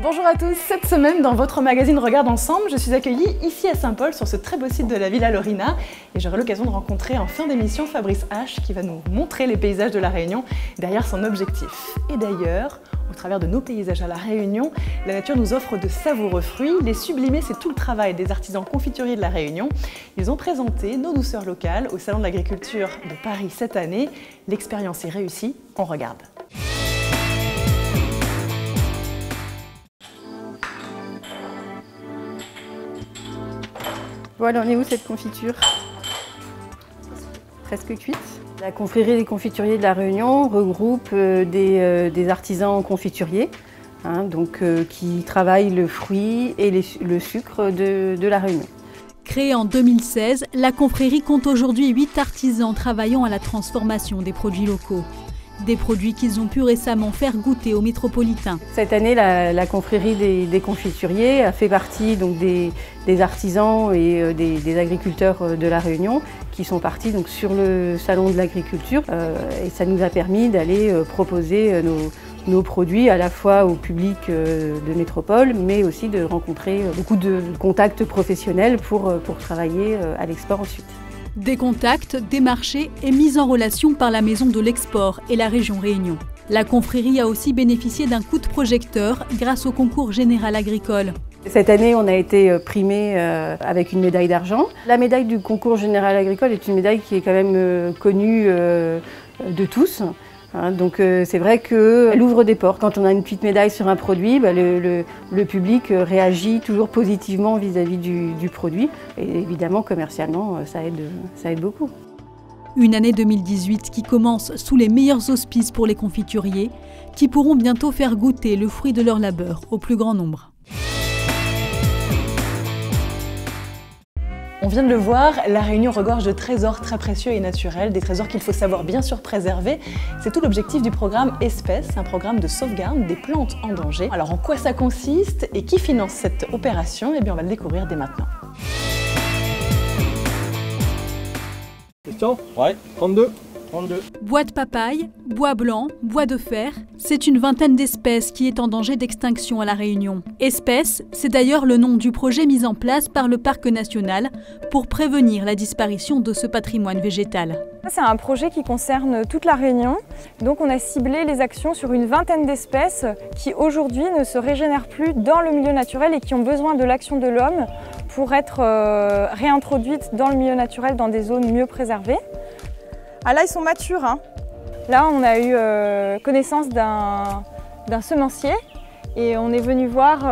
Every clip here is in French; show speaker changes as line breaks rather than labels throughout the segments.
Bonjour à tous, cette semaine dans votre magazine Regarde Ensemble, je suis accueillie ici à Saint-Paul sur ce très beau site de la Villa Lorina et j'aurai l'occasion de rencontrer en fin d'émission Fabrice H qui va nous montrer les paysages de la Réunion derrière son objectif. Et d'ailleurs, au travers de nos paysages à la Réunion, la nature nous offre de savoureux fruits. Les sublimer, c'est tout le travail des artisans confituriers de la Réunion. Ils ont présenté nos douceurs locales au Salon de l'Agriculture de Paris cette année. L'expérience est réussie, on regarde.
Voilà, on est où cette confiture? Presque cuite. La confrérie des confituriers de la Réunion regroupe des artisans confituriers qui travaillent le fruit et le sucre de la Réunion.
Créée en 2016, la confrérie compte aujourd'hui 8 artisans travaillant à la transformation des produits locaux. Des produits qu'ils ont pu récemment faire goûter aux métropolitains.
Cette année, la confrérie des confituriers a fait partie donc, des artisans et des agriculteurs de la Réunion qui sont partis donc, sur le salon de l'agriculture et ça nous a permis d'aller proposer nos produits à la fois au public de métropole mais aussi de rencontrer beaucoup de contacts professionnels pour travailler à l'export ensuite.
Des contacts, des marchés et mise en relation par la Maison de l'Export et la région Réunion. La confrérie a aussi bénéficié d'un coup de projecteur grâce au concours général agricole.
Cette année, on a été primé avec une médaille d'argent. La médaille du concours général agricole est une médaille qui est quand même connue de tous. Donc c'est vrai qu'elle ouvre des portes. Quand on a une petite médaille sur un produit, le public réagit toujours positivement vis-à-vis du produit. Et évidemment, commercialement, ça aide beaucoup.
Une année 2018 qui commence sous les meilleurs auspices pour les confituriers, qui pourront bientôt faire goûter le fruit de leur labeur au plus grand nombre.
On vient de le voir, la Réunion regorge de trésors très précieux et naturels, des trésors qu'il faut savoir bien sûr préserver. C'est tout l'objectif du programme Espèces, un programme de sauvegarde des plantes en danger. Alors en quoi ça consiste et qui finance cette opération? Eh bien on va le découvrir dès maintenant.
Question? Ouais, 32.
Bois de papaye, bois blanc, bois de fer, c'est une vingtaine d'espèces qui est en danger d'extinction à La Réunion. Espèces, c'est d'ailleurs le nom du projet mis en place par le Parc national pour prévenir la disparition de ce patrimoine végétal.
C'est un projet qui concerne toute la Réunion, donc on a ciblé les actions sur une vingtaine d'espèces qui aujourd'hui ne se régénèrent plus dans le milieu naturel et qui ont besoin de l'action de l'homme pour être réintroduites dans le milieu naturel dans des zones mieux préservées. Ah là, ils sont matures. Hein. Là, on a eu connaissance d'un semencier et on est venu voir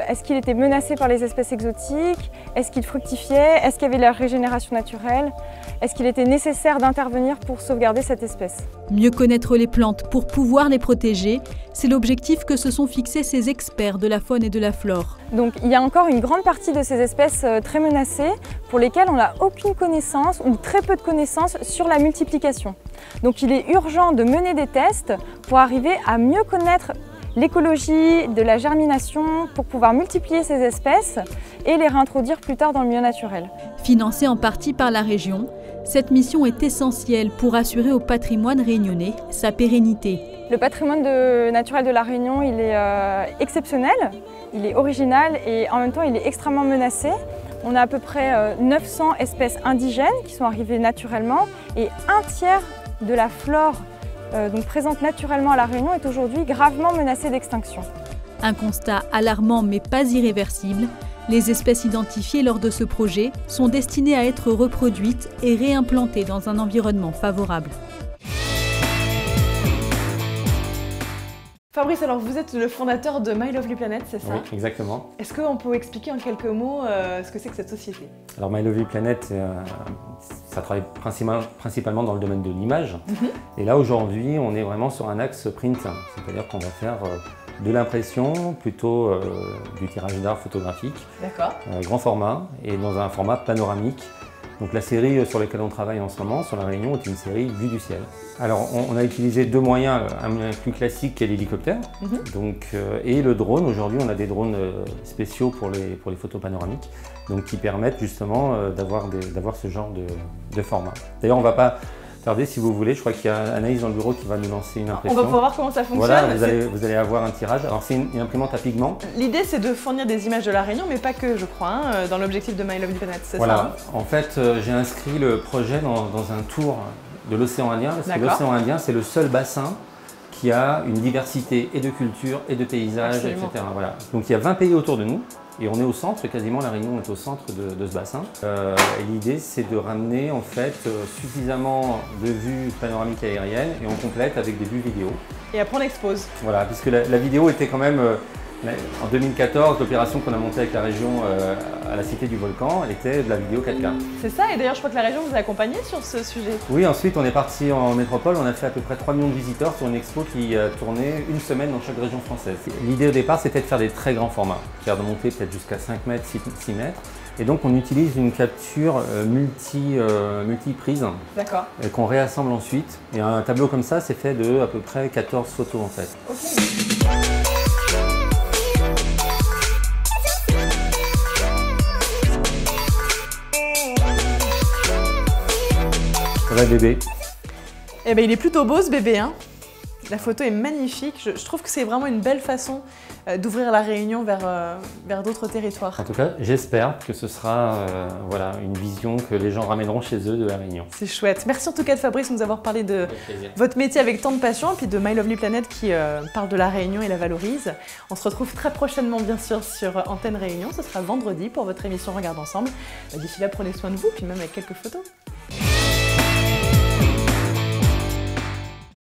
est-ce qu'il était menacé par les espèces exotiques, est-ce qu'il fructifiait, est-ce qu'il y avait de la régénération naturelle, est-ce qu'il était nécessaire d'intervenir pour sauvegarder cette espèce.
Mieux connaître les plantes pour pouvoir les protéger, c'est l'objectif que se sont fixés ces experts de la faune et de la flore.
Donc il y a encore une grande partie de ces espèces très menacées pour lesquelles on n'a aucune connaissance ou très peu de connaissances sur la multiplication. Donc il est urgent de mener des tests pour arriver à mieux connaître l'écologie de la germination pour pouvoir multiplier ces espèces et les réintroduire plus tard dans le milieu naturel.
Financée en partie par la région, cette mission est essentielle pour assurer au patrimoine réunionnais sa pérennité.
Le patrimoine naturel de la Réunion, il est exceptionnel, il est original et en même temps il est extrêmement menacé. On a à peu près 900 espèces indigènes qui sont arrivées naturellement et un tiers de la flore donc présente naturellement à La Réunion est aujourd'hui gravement menacée d'extinction.
Un constat alarmant mais pas irréversible. Les espèces identifiées lors de ce projet sont destinées à être reproduites et réimplantées dans un environnement favorable.
Fabrice, alors vous êtes le fondateur de My Lovely Planet, c'est ça?
Oui, exactement.
Est-ce qu'on peut expliquer en quelques mots ce que c'est que cette société?
Alors My Lovely Planet, ça travaille principalement dans le domaine de l'image. Et là aujourd'hui, on est vraiment sur un axe print, c'est-à-dire qu'on va faire de l'impression, plutôt du tirage d'art photographique, grand format et dans un format panoramique. Donc la série sur laquelle on travaille en ce moment, sur la Réunion, est une série vue du ciel. Alors on a utilisé deux moyens, un moyen plus classique qui est l'hélicoptère, et le drone. Aujourd'hui on a des drones spéciaux pour les photos panoramiques, donc qui permettent justement d'avoir ce genre de format. D'ailleurs on ne va pas Regardez si vous voulez, je crois qu'il y a Anaïs dans le bureau qui va nous lancer une impression.
On va pouvoir voir comment ça fonctionne.
Voilà, vous allez avoir un tirage. Alors c'est une imprimante à pigments.
L'idée c'est de fournir des images de la Réunion, mais pas que, je crois, hein, dans l'objectif de My Lovely Planet, c'est
voilà.
ça hein?
En fait, j'ai inscrit le projet dans un tour de l'océan Indien, parce que l'océan Indien c'est le seul bassin qui a une diversité et de culture et de paysages,
Absolument.
etc. Voilà. Donc il y a 20 pays autour de nous. Et on est au centre, quasiment la Réunion est au centre de ce bassin. Et l'idée c'est de ramener en fait suffisamment de vues panoramiques aériennes et on complète avec des vues vidéo.
Et après on expose.
Voilà, puisque la vidéo était quand même, en 2014, l'opération qu'on a montée avec la région à la Cité du Volcan était de la vidéo 4K.
C'est ça, et d'ailleurs je crois que la région vous a accompagné sur ce sujet.
Oui, ensuite on est parti en métropole, on a fait à peu près 3 millions de visiteurs sur une expo qui a tourné une semaine dans chaque région française. L'idée au départ c'était de faire des très grands formats, c'est-à-dire de monter peut-être jusqu'à 5 mètres, 6 mètres. Et donc on utilise une capture multi-prise qu'on réassemble ensuite. Et un tableau comme ça c'est fait de à peu près 14 photos en fait.
Okay.
Vrai bébé.
Eh ben, il est plutôt beau ce bébé, hein. La photo est magnifique. Je trouve que c'est vraiment une belle façon d'ouvrir la Réunion vers d'autres territoires.
En tout cas, j'espère que ce sera voilà, une vision que les gens ramèneront chez eux de la Réunion.
C'est chouette. Merci en tout cas de Fabrice de nous avoir parlé de votre métier avec tant de passion et puis de My Lovely Planet qui parle de la Réunion et la valorise. On se retrouve très prochainement bien sûr sur Antenne Réunion. Ce sera vendredi pour votre émission Regarde Ensemble. D'ici là, prenez soin de vous puis même avec quelques photos.